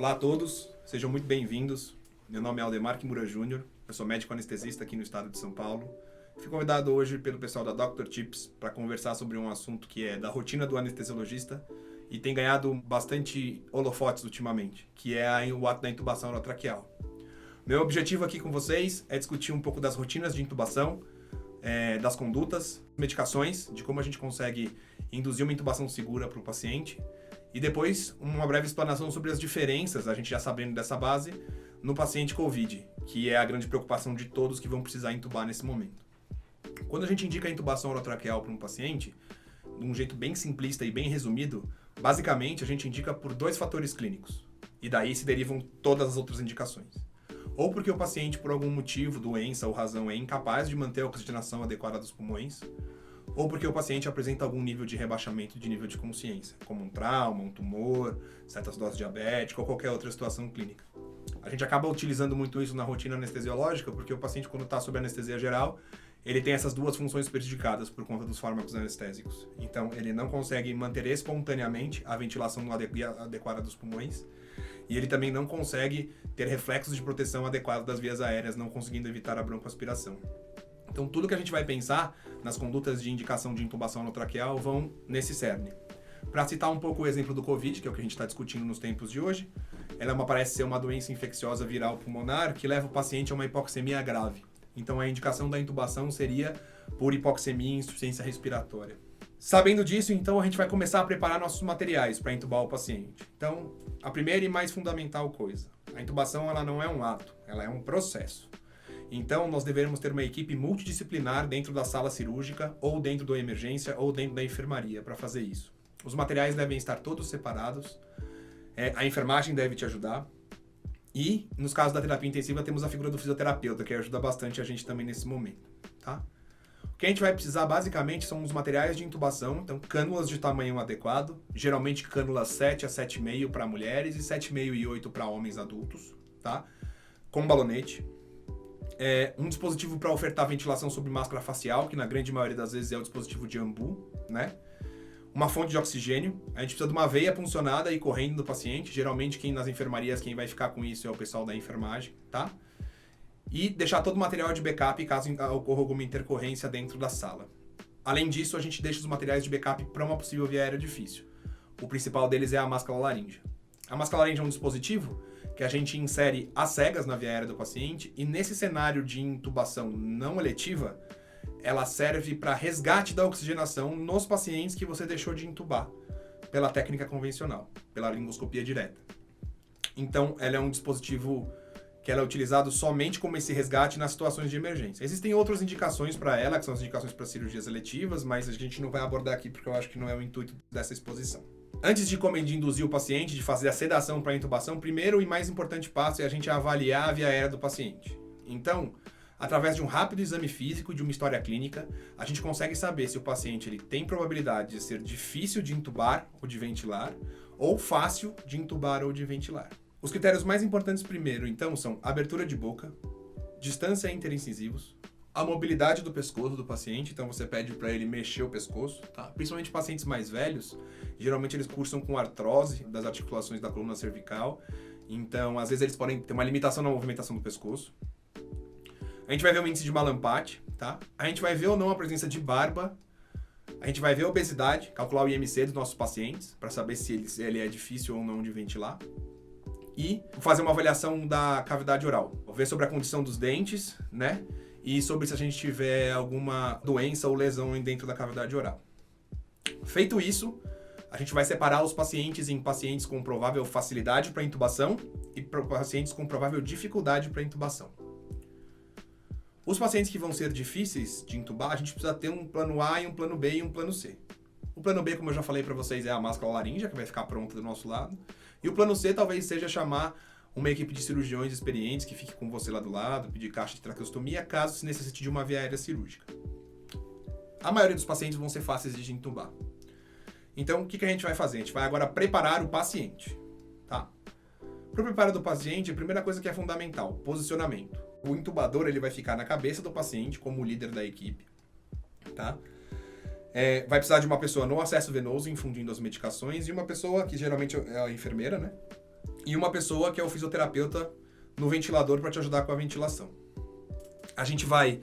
Olá a todos, sejam muito bem-vindos. Meu nome é Aldemar Kimura Júnior, eu sou médico anestesista aqui no estado de São Paulo. Fui convidado hoje pelo pessoal da Dr. Tips para conversar sobre um assunto que é da rotina do anestesiologista e tem ganhado bastante holofotes ultimamente, que é o ato da intubação orotraqueal. Meu objetivo aqui com vocês é discutir um pouco das rotinas de intubação, das condutas, medicações, de como a gente consegue induzir uma intubação segura para o paciente e depois uma breve explanação sobre as diferenças, a gente já sabendo dessa base, no paciente COVID, que é a grande preocupação de todos que vão precisar intubar nesse momento. Quando a gente indica a intubação orotraqueal para um paciente, de um jeito bem simplista e bem resumido, basicamente a gente indica por 2 fatores clínicos, e daí se derivam todas as outras indicações. Ou porque o paciente, por algum motivo, doença ou razão, é incapaz de manter a oxigenação adequada dos pulmões, ou porque o paciente apresenta algum nível de rebaixamento de nível de consciência, como um trauma, um tumor, certas doses diabéticas ou qualquer outra situação clínica. A gente acaba utilizando muito isso na rotina anestesiológica, porque o paciente, quando está sob anestesia geral, ele tem essas 2 funções prejudicadas por conta dos fármacos anestésicos. Então, ele não consegue manter espontaneamente a ventilação adequada dos pulmões, e ele também não consegue ter reflexos de proteção adequados das vias aéreas, não conseguindo evitar a broncoaspiração. Então, tudo que a gente vai pensar nas condutas de indicação de intubação orotraqueal vão nesse cerne. Para citar um pouco o exemplo do COVID, que é o que a gente está discutindo nos tempos de hoje, ela parece ser uma doença infecciosa viral pulmonar que leva o paciente a uma hipoxemia grave. Então, a indicação da intubação seria por hipoxemia e insuficiência respiratória. Sabendo disso, então, a gente vai começar a preparar nossos materiais para intubar o paciente. Então, a primeira e mais fundamental coisa, a intubação ela não é um ato, ela é um processo. Então, nós devemos ter uma equipe multidisciplinar dentro da sala cirúrgica, ou dentro da emergência, ou dentro da enfermaria para fazer isso. Os materiais devem estar todos separados, a enfermagem deve te ajudar, e, nos casos da terapia intensiva, temos a figura do fisioterapeuta, que ajuda bastante a gente também nesse momento, tá? O que a gente vai precisar, basicamente, são os materiais de intubação, então, cânulas de tamanho adequado, geralmente cânulas 7 a 7,5 para mulheres e 7,5 e 8 para homens adultos, tá? Com balonete. Um dispositivo para ofertar ventilação sob máscara facial, que na grande maioria das vezes é o dispositivo de AMBU, né? Uma fonte de oxigênio, a gente precisa de uma veia puncionada e correndo do paciente, geralmente nas enfermarias quem vai ficar com isso é o pessoal da enfermagem, tá? E deixar todo o material de backup caso ocorra alguma intercorrência dentro da sala. Além disso, a gente deixa os materiais de backup para uma possível via aérea difícil. O principal deles é a máscara laríngea. A máscara laríngea é um dispositivo que a gente insere às cegas na via aérea do paciente e nesse cenário de intubação não eletiva, ela serve para resgate da oxigenação nos pacientes que você deixou de intubar pela técnica convencional, pela laringoscopia direta. Então, ela é um dispositivo que ela é utilizado somente como esse resgate nas situações de emergência. Existem outras indicações para ela, que são as indicações para cirurgias eletivas, mas a gente não vai abordar aqui porque eu acho que não é o intuito dessa exposição. Antes de induzir o paciente, de fazer a sedação para a intubação, primeiro e mais importante passo é a gente avaliar a via aérea do paciente. Então, através de um rápido exame físico e de uma história clínica, a gente consegue saber se o paciente ele tem probabilidade de ser difícil de intubar ou de ventilar, ou fácil de intubar ou de ventilar. Os critérios mais importantes primeiro, então, são abertura de boca, distância interincisivos, a mobilidade do pescoço do paciente, então você pede para ele mexer o pescoço, tá? Principalmente pacientes mais velhos, geralmente eles cursam com artrose das articulações da coluna cervical, então às vezes eles podem ter uma limitação na movimentação do pescoço. A gente vai ver o índice de Mallampati, tá? A gente vai ver ou não a presença de barba, a gente vai ver a obesidade, calcular o IMC dos nossos pacientes, para saber se ele é difícil ou não de ventilar. E fazer uma avaliação da cavidade oral, ver sobre a condição dos dentes, né? E sobre se a gente tiver alguma doença ou lesão dentro da cavidade oral. Feito isso, a gente vai separar os pacientes em pacientes com provável facilidade para intubação e pacientes com provável dificuldade para intubação. Os pacientes que vão ser difíceis de intubar, a gente precisa ter um plano A e um plano B e um plano C. O plano B, como eu já falei para vocês, é a máscara laríngea, que vai ficar pronta do nosso lado. E o plano C talvez seja chamar uma equipe de cirurgiões experientes que fique com você lá do lado, pedir caixa de traqueostomia, caso se necessite de uma via aérea cirúrgica. A maioria dos pacientes vão ser fáceis de intubar. Então, o que a gente vai fazer? A gente vai agora preparar o paciente, tá? Para o preparo do paciente, a primeira coisa que é fundamental, posicionamento. O intubador ele vai ficar na cabeça do paciente como líder da equipe, tá? Vai precisar de uma pessoa no acesso venoso infundindo as medicações e uma pessoa, que geralmente é a enfermeira, né? e uma pessoa que é o fisioterapeuta no ventilador para te ajudar com a ventilação. A gente vai,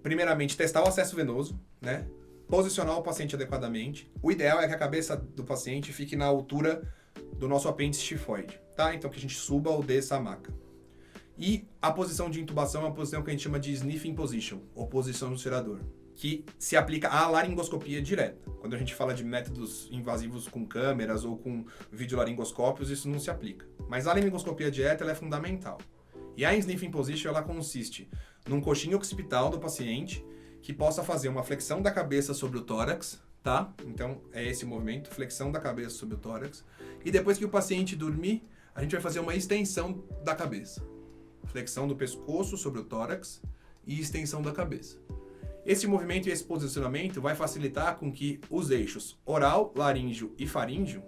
primeiramente, testar o acesso venoso, né? Posicionar o paciente adequadamente. O ideal é que a cabeça do paciente fique na altura do nosso apêndice tifoide, tá? Então que a gente suba ou desça a maca. E a posição de intubação é uma posição que a gente chama de sniffing position, ou posição do respirador, que se aplica à laringoscopia direta. Quando a gente fala de métodos invasivos com câmeras ou com videolaringoscópios, isso não se aplica. Mas a laringoscopia direta ela é fundamental. E a sniffing position ela consiste num coxinho occipital do paciente que possa fazer uma flexão da cabeça sobre o tórax, tá? Então é esse movimento, flexão da cabeça sobre o tórax. E depois que o paciente dormir, a gente vai fazer uma extensão da cabeça. Flexão do pescoço sobre o tórax e extensão da cabeça. Esse movimento e esse posicionamento vai facilitar com que os eixos oral, laríngeo e faríngeo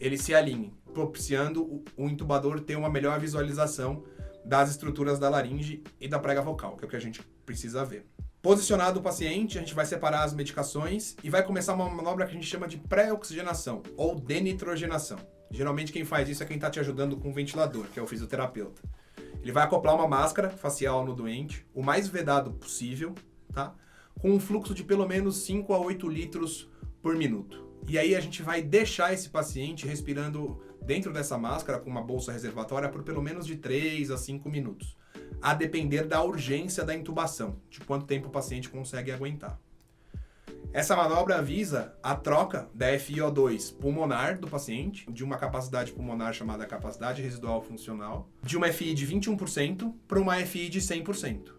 eles se alinhem, propiciando o intubador ter uma melhor visualização das estruturas da laringe e da prega vocal, que é o que a gente precisa ver. Posicionado o paciente, a gente vai separar as medicações e vai começar uma manobra que a gente chama de pré-oxigenação ou denitrogenação. Geralmente quem faz isso é quem está te ajudando com o ventilador, que é o fisioterapeuta. Ele vai acoplar uma máscara facial no doente, o mais vedado possível, tá? Com um fluxo de pelo menos 5 a 8 litros por minuto. E aí a gente vai deixar esse paciente respirando dentro dessa máscara com uma bolsa reservatória por pelo menos de 3 a 5 minutos, a depender da urgência da intubação, de quanto tempo o paciente consegue aguentar. Essa manobra visa a troca da FiO2 pulmonar do paciente, de uma capacidade pulmonar chamada capacidade residual funcional, de uma FI de 21% para uma FI de 100%.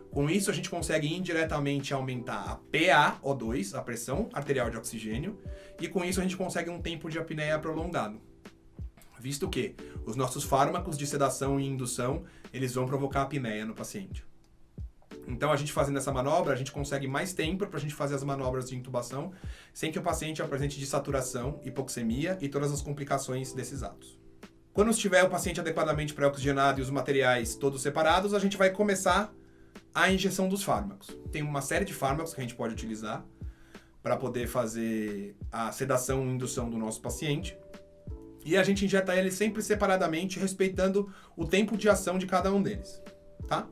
Com isso, a gente consegue indiretamente aumentar a PaO2, a pressão arterial de oxigênio, e com isso a gente consegue um tempo de apneia prolongado. Visto que os nossos fármacos de sedação e indução, eles vão provocar apneia no paciente. Então, a gente fazendo essa manobra, a gente consegue mais tempo para a gente fazer as manobras de intubação, sem que o paciente apresente desaturação, hipoxemia e todas as complicações desses atos. Quando estiver o paciente adequadamente pré-oxigenado e os materiais todos separados, a gente vai começar a injeção dos fármacos. Tem uma série de fármacos que a gente pode utilizar para poder fazer a sedação e indução do nosso paciente. E a gente injeta eles sempre separadamente, respeitando o tempo de ação de cada um deles, tá?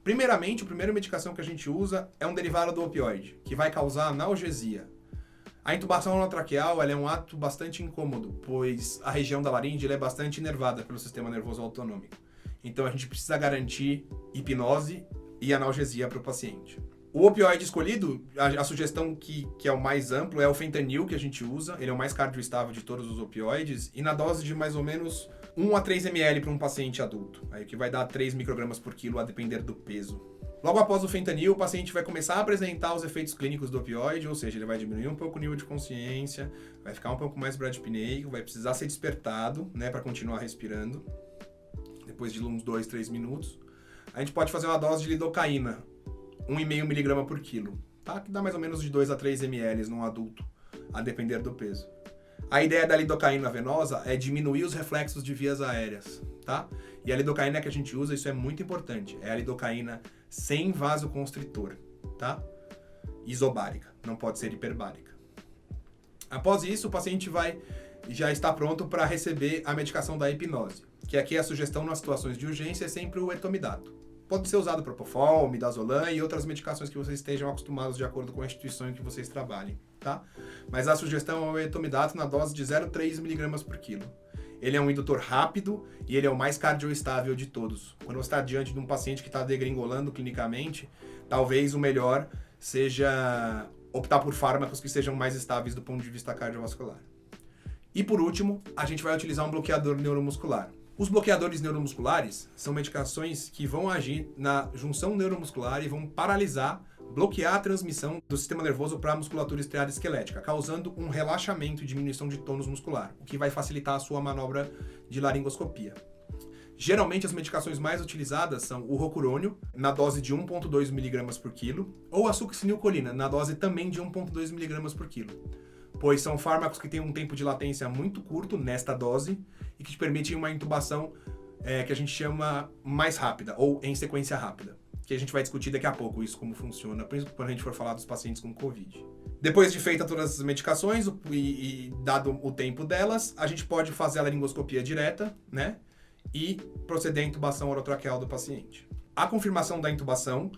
Primeiramente, a primeira medicação que a gente usa é um derivado do opioide, que vai causar analgesia. A intubação anatraqueal ela é um ato bastante incômodo, pois a região da laringe ela é bastante inervada pelo sistema nervoso autonômico. Então a gente precisa garantir hipnose e analgesia para o paciente. O opioide escolhido, a sugestão que é o mais amplo é o fentanil que a gente usa, ele é o mais cardioestável de todos os opioides, e na dose de mais ou menos 1 a 3 ml para um paciente adulto, aí que vai dar 3 microgramas por quilo a depender do peso. Logo após o fentanil, o paciente vai começar a apresentar os efeitos clínicos do opioide, ou seja, ele vai diminuir um pouco o nível de consciência, vai ficar um pouco mais bradipneico, vai precisar ser despertado, né, para continuar respirando, depois de uns 2, 3 minutos. A gente pode fazer uma dose de lidocaína, 1,5 mg por quilo, tá? Que dá mais ou menos de 2 a 3 ml num adulto, a depender do peso. A ideia da lidocaína venosa é diminuir os reflexos de vias aéreas, tá? E a lidocaína que a gente usa, isso é muito importante, é a lidocaína sem vasoconstritor, tá? Isobárica, não pode ser hiperbárica. Após isso, o paciente já está pronto para receber a medicação da hipnose, que aqui a sugestão nas situações de urgência é sempre o etomidato. Pode ser usado propofol, midazolam e outras medicações que vocês estejam acostumados de acordo com a instituição em que vocês trabalhem, tá? Mas a sugestão é o etomidato na dose de 0,3 mg por quilo. Ele é um indutor rápido e ele é o mais cardioestável de todos. Quando você está diante de um paciente que está degringolando clinicamente, talvez o melhor seja optar por fármacos que sejam mais estáveis do ponto de vista cardiovascular. E por último, a gente vai utilizar um bloqueador neuromuscular. Os bloqueadores neuromusculares são medicações que vão agir na junção neuromuscular e vão paralisar, bloquear a transmissão do sistema nervoso para a musculatura estriada esquelética, causando um relaxamento e diminuição de tônus muscular, o que vai facilitar a sua manobra de laringoscopia. Geralmente as medicações mais utilizadas são o rocurônio, na dose de 1,2 mg por quilo, ou a succinilcolina, na dose também de 1,2 mg por quilo, pois são fármacos que têm um tempo de latência muito curto nesta dose e que te permitem uma intubação que a gente chama mais rápida, ou em sequência rápida, que a gente vai discutir daqui a pouco isso como funciona, principalmente quando a gente for falar dos pacientes com Covid. Depois de feita todas as medicações e dado o tempo delas, a gente pode fazer a laringoscopia direta, né? E proceder à intubação orotraqueal do paciente. A confirmação da intubação,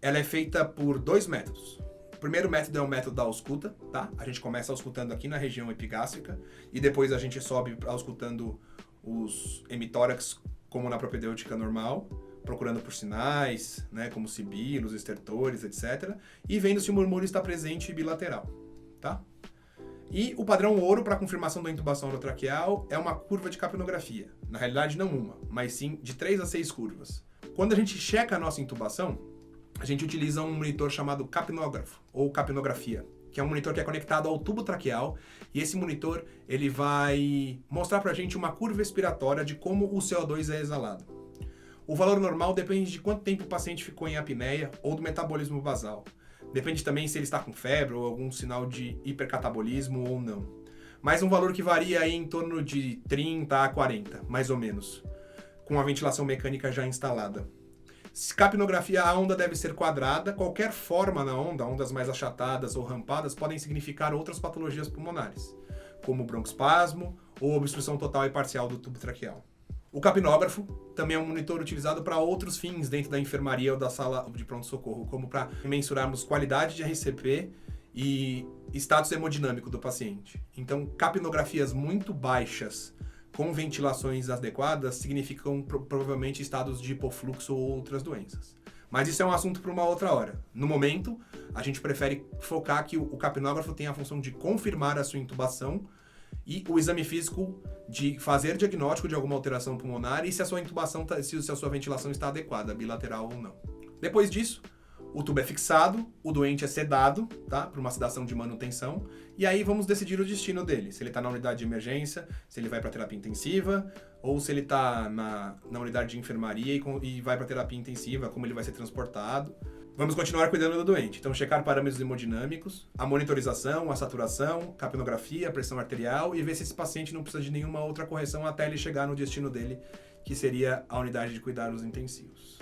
ela é feita por 2 métodos. O primeiro método é o método da ausculta, tá? A gente começa auscultando aqui na região epigástrica e depois a gente sobe auscultando os hemitórax como na propedêutica normal, procurando por sinais, né, como sibilos, estertores, etc. E vendo se o murmúrio está presente bilateral, tá? E o padrão ouro para confirmação da intubação orotraqueal é uma curva de capnografia. Na realidade, não uma, mas sim de 3 a 6 curvas. Quando a gente checa a nossa intubação, a gente utiliza um monitor chamado capnógrafo, ou capnografia, que é um monitor que é conectado ao tubo traqueal, e esse monitor ele vai mostrar pra gente uma curva expiratória de como o CO2 é exalado. O valor normal depende de quanto tempo o paciente ficou em apneia ou do metabolismo basal. Depende também se ele está com febre ou algum sinal de hipercatabolismo ou não. Mas um valor que varia aí em torno de 30 a 40, mais ou menos, com a ventilação mecânica já instalada. Capnografia, a onda deve ser quadrada. Qualquer forma na onda, ondas mais achatadas ou rampadas, podem significar outras patologias pulmonares, como broncoespasmo ou obstrução total e parcial do tubo traqueal. O capnógrafo também é um monitor utilizado para outros fins dentro da enfermaria ou da sala de pronto-socorro, como para mensurarmos qualidade de RCP e status hemodinâmico do paciente. Então, capnografias muito baixas com ventilações adequadas significam provavelmente estados de hipofluxo ou outras doenças. Mas isso é um assunto para uma outra hora. No momento, a gente prefere focar que o capnógrafo tem a função de confirmar a sua intubação e o exame físico de fazer diagnóstico de alguma alteração pulmonar e se a sua intubação, se a sua ventilação está adequada, bilateral ou não. Depois disso, o tubo é fixado, o doente é sedado, tá? Para uma sedação de manutenção, e aí vamos decidir o destino dele. Se ele está na unidade de emergência, se ele vai para terapia intensiva, ou se ele está na unidade de enfermaria e vai para terapia intensiva, como ele vai ser transportado. Vamos continuar cuidando do doente. Então, checar parâmetros hemodinâmicos, a monitorização, a saturação, capnografia, a pressão arterial e ver se esse paciente não precisa de nenhuma outra correção até ele chegar no destino dele, que seria a unidade de cuidados intensivos.